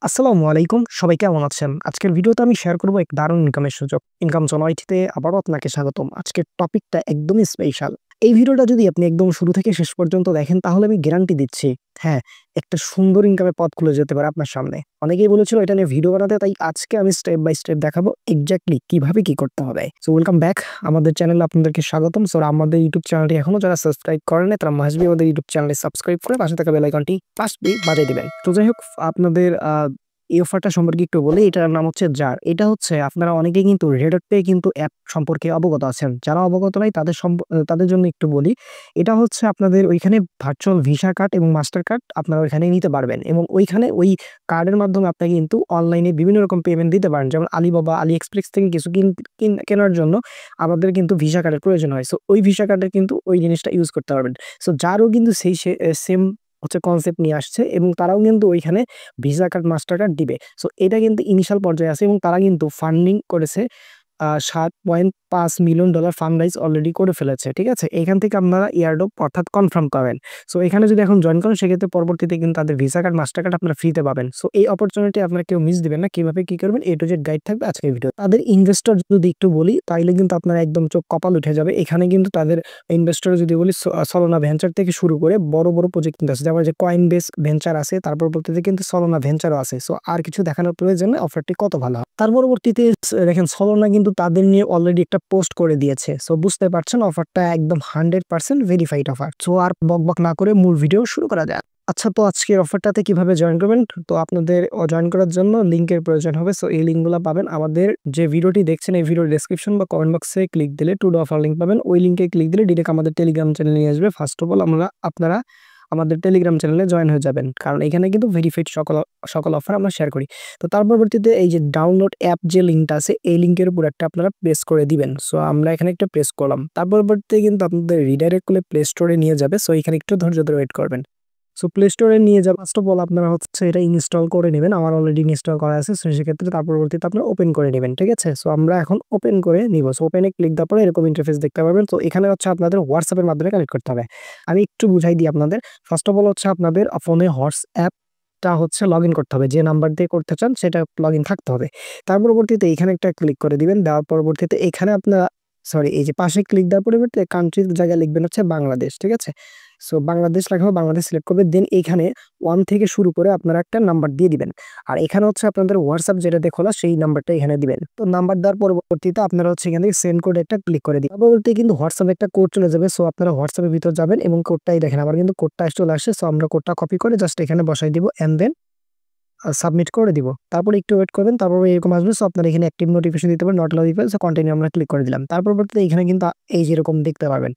আসসালামু আলাইকুম। সবাই কেমন আছেন? আজকের ভিডিওতে আমি শেয়ার করব এক দারুণ ইনকামের সুযোগ। ইনকাম জনআইটিতে আবারও আপনাকে স্বাগতম। আজকের টপিকটা একদমই স্পেশাল। এই ভিডিওটা যদি আপনি একদম শুরু থেকে শেষ পর্যন্ত দেখেন তাহলে আমি গ্যারান্টি দিচ্ছি, হ্যাঁ, একটা সুন্দর ইনকামের পথ খুলে যেতে পারে আপনার সামনে। অনেকেই বলেছিল এটা নিয়ে ভিডিও বানাতে, তাই আজকে আমি স্টেপ বাই স্টেপ দেখাবো এক্সাক্টলি কিভাবে কি করতে হবে। সো ওয়েলকাম ব্যাক, আমাদের চ্যানেলে আপনাদেরকে স্বাগতম। সো আমাদের ইউটিউব চ্যানেলটি এখনো যারা সাবস্ক্রাইব করেন নাই তারা মাস্ট বি আমাদের ইউটিউব চ্যানেলে সাবস্ক্রাইব করে পাশে থাকা বেল আইকনটি মাস্ট বি বাজিয়ে দিবেন। তো যাই হোক, আপনাদের এই অফারটা সম্পর্কে একটু বলি। এটার নাম হচ্ছে জার। এটা হচ্ছে আপনারা অনেকেই কিন্তু রেডট পে কিন্তু অ্যাপ সম্পর্কে অবগত আছেন। যারা অবগত নাই তাদের জন্য একটু বলি। এটা হচ্ছে আপনাদের ওইখানে ভার্চুয়াল ভিসা কার্ড এবং মাস্টার কার্ড আপনারা ওইখানে নিতে পারবেন এবং ওইখানে ওই কার্ডের মাধ্যমে আপনি কিন্তু অনলাইনে বিভিন্ন রকম পেমেন্ট দিতে পারেন। যেমন আলিবাবা, আলিএক্সপ্রেস থেকে কিছু কেনার জন্য আমাদের কিন্তু ভিসা কার্ডের প্রয়োজন হয়। সো ওই ভিসা কার্ডের কিন্তু ওই জিনিসটা ইউজ করতে পারবেন। সো জারও কিন্তু সেই সেম হচ্ছে কনসেপ্ট নিয়ে আসছে এবং তারাও কিন্তু ওইখানে ভিসা কার্ড, মাস্টার কার্ড দিবে। সো এটা কিন্তু ইনিশিয়াল পর্যায়ে আছে এবং তারা কিন্তু ফান্ডিং করেছে $7.5 মিলিয়ন ফান্ড রাইজ অলরেডি করে ফেলেছে। ঠিক আছে? এখান থেকে আপনারা এয়ারড্রপ অর্থাৎ কনফার্ম পাবেন। সো এখানে যদি এখন জয়েন করেন সেক্ষেত্রে পরবর্তীতে কিন্তু তাদের ভিসা কার্ড, মাস্টার কার্ড আপনারা ফ্রিতে পাবেন। সো এই অপরচুনিটি আপনারা কেউ মিস দিবেন না। কিভাবে কি করবেন A to Z গাইড থাকবে আজকের ভিডিও। তাদের ইনভেস্টর যদি একটু বলি তাইলে কিন্তু আপনারা একদম চোখ কপাল উঠে যাবে। এখানে কিন্তু তাদের ইনভেস্টর যদি বলি সলোনা ভেঞ্চার থেকে শুরু করে বড়, বড় প্রজেক্ট কিন্তু আছে। যেমন যে কয়েনবেস ভেঞ্চার আছে, তার পরবর্তীতে কিন্তু সলোনা ভেঞ্চারও আছে। সো আর কিছু দেখানোর প্রয়োজন নেই, অফারটি কত ভালো হয়। তার পরবর্তীতে দেখেন সলোনা কিন্তু তাদের নিয়ে অলরেডি একটা পোস্ট করে দিয়েছে। সো বুঝতে পারছেন অফারটা একদম 100% ভেরিফাইড অফার। সো আর বকবক না করে মূল ভিডিও শুরু করা যাক। আচ্ছা, তো আজকের অফারটাতে কিভাবে জয়েন করবেন? তো আপনাদের জয়েন করার জন্য লিংকের প্রয়োজন হবে। সো এই লিঙ্কগুলো পাবেন আমাদের যে ভিডিওটি দেখছেন এই ভিডিওর ডেসক্রিপশন বা কমেন্ট বক্সে ক্লিক দিলে টু ডে অফার লিঙ্ক পাবেন। ওই লিঙ্কে ক্লিক দিলে ডিরেক্ট আমাদের টেলিগ্রাম চ্যানেলে নিয়ে আসবে। ফার্স্ট অফ অল আপনারা আমাদের টেলিগ্রাম চ্যানেলে জয়েন হয়ে যাবেন, কারণ এখানে কিন্তু ভেরিফাইড সকল অফার আমরা শেয়ার করি। তো তার পরবর্তীতে এই যে ডাউনলোড অ্যাপ যে লিঙ্কটা আছে এই লিঙ্কের উপর একটা আপনারা প্রেস করে দিবেন। সো আমরা এখানে একটা প্রেস করলাম। তার পরবর্তীতে কিন্তু আপনাদের রিডাইরেক্ট করে প্লে স্টোরে নিয়ে যাবে। সো এখানে একটু ধৈর্য ধরে ওয়েট করবেন। সো প্লে স্টোরে নিয়ে যাওয়া ফার্স্ট অফ অল আপনারা হচ্ছে এটা ইনস্টল করে নেবেন। আমার অলরেডি ইনস্টল করা আছে। সো সেক্ষেত্রে তার পরবর্তীতে আপনারা ওপেন করে নেবেন। ঠিক আছে? সো আমরা এখন ওপেন করে নিব। সো ওপেনে ক্লিক দেওয়ার পরে এরকম ইন্টারফেস দেখতে পাবেন। তো এখানে হচ্ছে আপনাদের হোয়াটসঅ্যাপ এর মাধ্যমে কানেক্ট করতে হবে। আমি একটু বুঝাই দিই আপনাদের। ফার্স্ট অফ অল হচ্ছে আপনাদের ফোনে হোয়াটসঅ্যাপটা হচ্ছে লগইন করতে হবে। যে নাম্বার দিয়ে করতে চান সেটা লগইন থাকতে হবে। তার পরবর্তীতে এখানে একটা ক্লিক করে দিবেন। দেওয়ার পরবর্তীতে এখানে আপনারা এই যে পাশে ক্লিক দেওয়ার পরিবর্তে কান্ট্রির জায়গায় লিখবেন হচ্ছে বাংলাদেশ। ঠিক আছে? সো বাংলাদেশ লেখা হবে, বাংলাদেশ সিলেক্ট করবে। দেন এখানে 1 থেকে শুরু করে আপনারা একটা নাম্বার দিয়ে দিবেন। আর এখানে হচ্ছে আপনাদের হোয়াটসঅ্যাপ যেটাতে খোলা সেই নাম্বারটা এখানে দিবেন। তো নাম্বার দেওয়ার পরবর্তীতে আপনারা হচ্ছে এখান থেকে সেন্ড কোড একটা ক্লিক করে দিবেন। পরবর্তীতে কিন্তু হোয়াটসঅ্যাপে একটা কোড চলে যাবে। সো আপনারা হোয়াটসঅ্যাপের ভিতর যাবেন এবং কোডটাই দেখেন আমার কিন্তু কোডটা চলে আসছে। সো আমরা কোডটা কপি করে জাস্ট এখানে বসাই দিব এন্ড দেন সাবমিট করে দিব। তারপরে একটু ওয়েট করবেন। তারপর এরকম আসবে। সো আপনারা এখানে অ্যাক্টিভ নোটিফিকেশন দিতে পারেন, নট অ্যালাউ দিবেন। সো কন্টিনিউ আমরা ক্লিক করে দিলাম। তার পরবর্তীতে এখানে কিন্তু এই যে এরকম দেখতে পাবেন।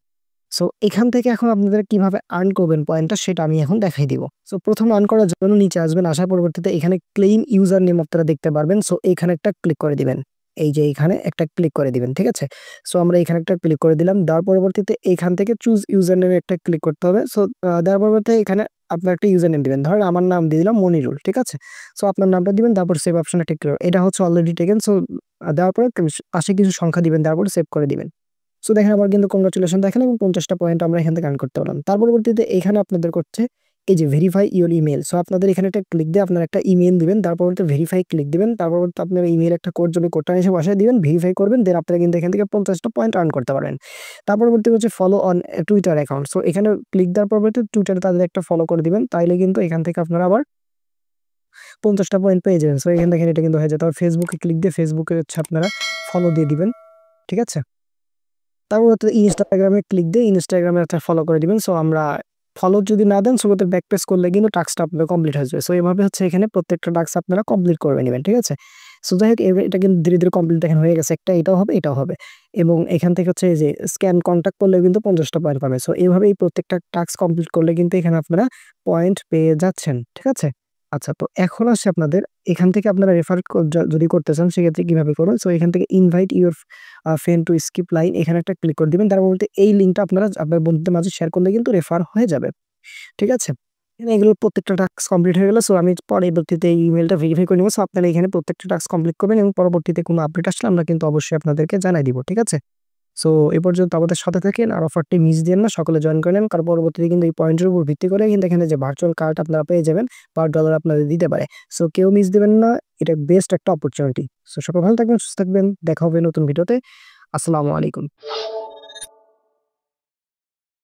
সো এখান থেকে এখন আপনাদের কিভাবে আর্ন করবেন পয়েন্টটা সেটা আমি এখন দেখাই দিব। সো প্রথম আর্ন করার জন্য নিচে আসবেন। আসার পরবর্তীতে এখানে ক্লেইম ইউজার নেম আপনারা দেখতে পারবেন। সো এখানে একটা ক্লিক করে দিবেন। এই যে এখানে একটা ক্লিক করে দিবেন। ঠিক আছে? সো আমরা এখানে একটা ক্লিক করে দিলাম। দেওয়ার পরবর্তীতে এখান থেকে চুজ ইউজার নেমে একটা ক্লিক করতে হবে। সো দেওয়ার পরবর্তীতে এখানে আপনার একটা ইউজার নেম দিবেন। ধরেন আমার নাম দিয়ে দিলাম মনিরুল। ঠিক আছে? সো আপনার নামটা দিবেন, তারপর সেভ অপশনে ক্লিক করবেন। এটা হচ্ছে অলরেডি টেকেন। সো দেওয়ার পরে পাশে কিছু সংখ্যা দিবেন, দেওয়ার পরে সেভ করে দিবেন। সো দেখেন আমার কিন্তু কংগ্রাচুলেশন দেখালো এবং 50টা পয়েন্ট আমরা এখান থেকে আর্ন করতে পারলাম। তার পরবর্তীতে এখানে আপনাদের করছে এই যে ভেরিফাই ইওর ইমেইল। সো আপনাদের এখানে একটা ক্লিক দিয়ে আপনারা একটা ইমেইল দিবেন। তার পরবর্তীতে ভেরিফাই ক্লিক দিবেন। তার পরবর্তীতে আপনার ইমেইল একটা কোড যাবে, কোডটা এসে বসায় দিবেন, ভেরিফাই করবেন। দেন আপনারা কিন্তু এখান থেকে 50টা পয়েন্ট আর্ন করতে পারবেন। তার পরবর্তী হচ্ছে follow on Twitter account. So এখানে ক্লিক দেওয়ার পরবর্তীতে টুইটারে তাদের একটা ফলো করে দিবেন। তাইলে কিন্তু এখান থেকে আপনারা আবার 50টা পয়েন্ট পেয়ে যাবেন। সো এখান থেকে এটা কিন্তু হয়ে যায়। তারপর ফেসবুকে ক্লিক দিয়ে ফেসবুকে হচ্ছে আপনারা ফলো দিয়ে দিবেন। ঠিক আছে? তারপর হচ্ছে ইনস্টাগ্রামে ক্লিক দিয়ে ইনস্টাগ্রামে একটা ফলো করে দিবেন। সো আমরা ফলো যদি না দেন শুরুতে ব্যাক প্রেস করলে কিন্তু টাস্কটা আপনার কমপ্লিট হয়ে যাবে। সো এভাবে হচ্ছে এখানে প্রত্যেকটা টাস্ক আপনারা কমপ্লিট করে নেবেন। ঠিক আছে? সো যাই হোক, এটা কিন্তু ধীরে ধীরে কমপ্লিট দেখেন হয়ে গেছে। একটা এটাও হবে, এটাও হবে এবং এখান থেকে হচ্ছে এই যে স্ক্যান কন্টাক্ট করলেও কিন্তু 50টা পয়েন্ট পাবে। সো এইভাবেই প্রত্যেকটা টাস্ক কমপ্লিট করলে কিন্তু এখানে আপনারা পয়েন্ট পেয়ে যাচ্ছেন। ঠিক আছে? আচ্ছা, তো এখন আসছে আপনাদের এখান থেকে আপনারা রেফার যদি করতে চান সেক্ষেত্রে কিভাবে করবেন? সো এখান থেকে invite your friend to skip line এখানে একটা ক্লিক করে দিবেন। তার বলতে এই লিঙ্কটা আপনারা আপনার বন্ধুদের মাঝে শেয়ার করলে কিন্তু রেফার হয়ে যাবে। ঠিক আছে? এগুলো প্রত্যেকটা টাস্ক কমপ্লিট হয়ে গেল। সো আমি পরবর্তীতে এই ইমেইলটা ভেরিফাই করে নিব। সো আপনারা এখানে প্রত্যেকটা টাস্ক কমপ্লিট করবেন এবং পরবর্তীতে কোনো আপডেট আসলে আমরা কিন্তু অবশ্যই আপনাদেরকে জানাই দিব। ঠিক আছে? সো এই পর্যন্ত আমাদের সাথে থাকেন, আর অফারটি মিস দিয়েন না, সকলে জয়েন করে নেন, কারণ পরবর্তীতে কিন্তু এই পয়েন্টের উপর ভিত্তি করে কিন্তু এখানে যে ভার্চুয়াল কার্ড আপনারা পেয়ে যাবেন, $5 আপনাদের দিতে পারে। সো কেউ মিস দিবেন না, এটা বেস্ট একটা অপরচুনিটি। সো সকলে ভালো থাকবেন, সুস্থ থাকবেন, দেখা হবে নতুন ভিডিওতে। আসসালামু আলাইকুম।